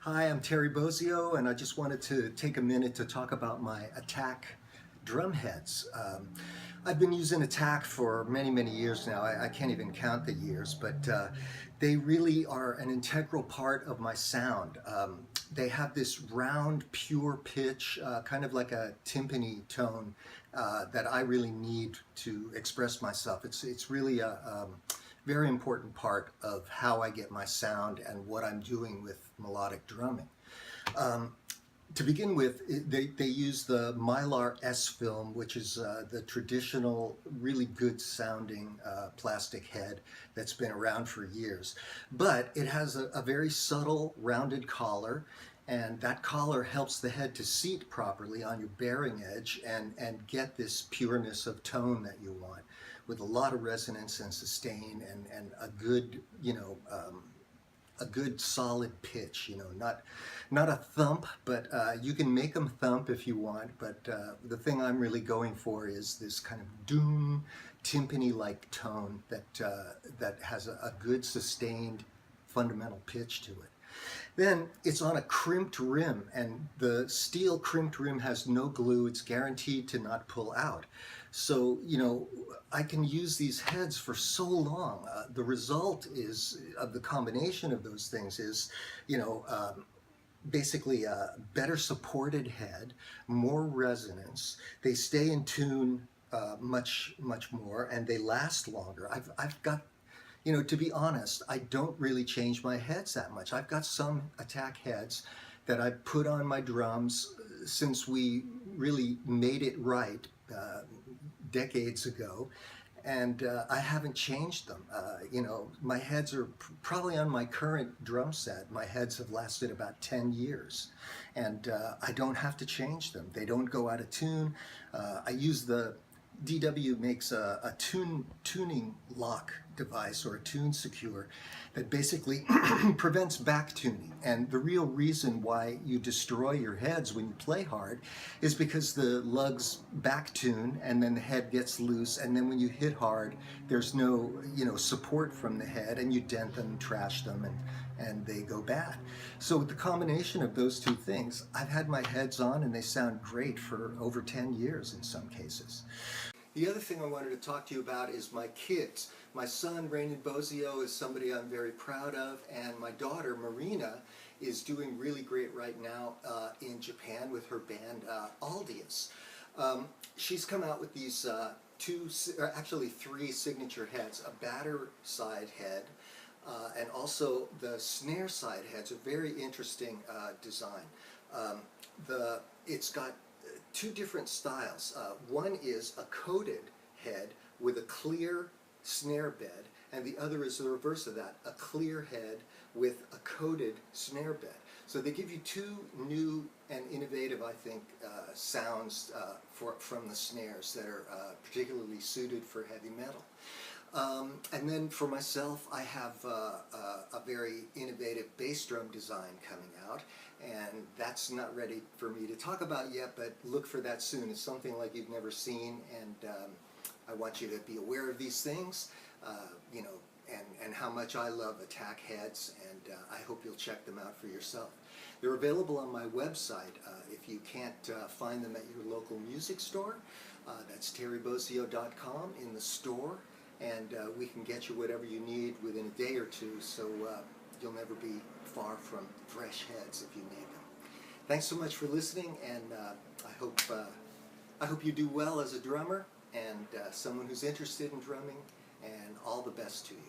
Hi, I'm Terry Bozzio, and I just wanted to take a minute to talk about my Attack drum heads. I've been using Attack for many, many years now. I can't even count the years, but they really are an integral part of my sound. They have this round, pure pitch, kind of like a timpani tone that I really need to express myself. It's really a very important part of how I get my sound and what I'm doing with melodic drumming. Um, to begin with, they use the Mylar S film, which is the traditional, really good sounding plastic head that's been around for years. But it has a very subtle, rounded collar, and that collar helps the head to seat properly on your bearing edge and get this pureness of tone that you want, with a lot of resonance and sustain and a good, a good solid pitch, not a thump, but you can make them thump if you want, but the thing I'm really going for is this kind of doom, timpani-like tone that has a good sustained fundamental pitch to it. Then it's on a crimped rim, and the steel crimped rim has no glue. It's guaranteed to not pull out. So, I can use these heads for so long. The result is of the combination of those things is, you know, basically a better supported head, more resonance. They stay in tune much more, and they last longer. I've got, to be honest, I don't really change my heads that much. I've got some Attack heads that I put on my drums since we really made it right decades ago, and I haven't changed them. My heads are probably on my current drum set. My heads have lasted about 10 years, and I don't have to change them. They don't go out of tune. I use the DW makes a tuning lock device, or a tune secure, that basically prevents back tuning. And the real reason why you destroy your heads when you play hard is because the lugs back tune, and then the head gets loose, and then when you hit hard, there's no support from the head, and you dent them, trash them, and they go bad. So with the combination of those two things, I've had my heads on and they sound great for over 10 years in some cases. The other thing I wanted to talk to you about is my kids. My son, Raymond Bozzio, is somebody I'm very proud of, and my daughter, Marina, is doing really great right now in Japan with her band Aldius. She's come out with these actually three signature heads: a batter side head, and also the snare side head's a very interesting design. It's got two different styles. One is a coated head with a clear snare bed, and the other is the reverse of that, a clear head with a coated snare bed. So they give you two new and innovative, I think, sounds from the snares that are particularly suited for heavy metal. And then for myself, I have a very innovative bass drum design coming out, and that's not ready for me to talk about yet, but look for that soon. It's something like you've never seen, and I want you to be aware of these things, and how much I love Attack heads, and I hope you'll check them out for yourself. They're available on my website. If you can't find them at your local music store, that's terrybozzio.com in the store. And we can get you whatever you need within a day or two, so you'll never be far from fresh heads if you need them. Thanks so much for listening, and I hope you do well as a drummer and someone who's interested in drumming, and all the best to you.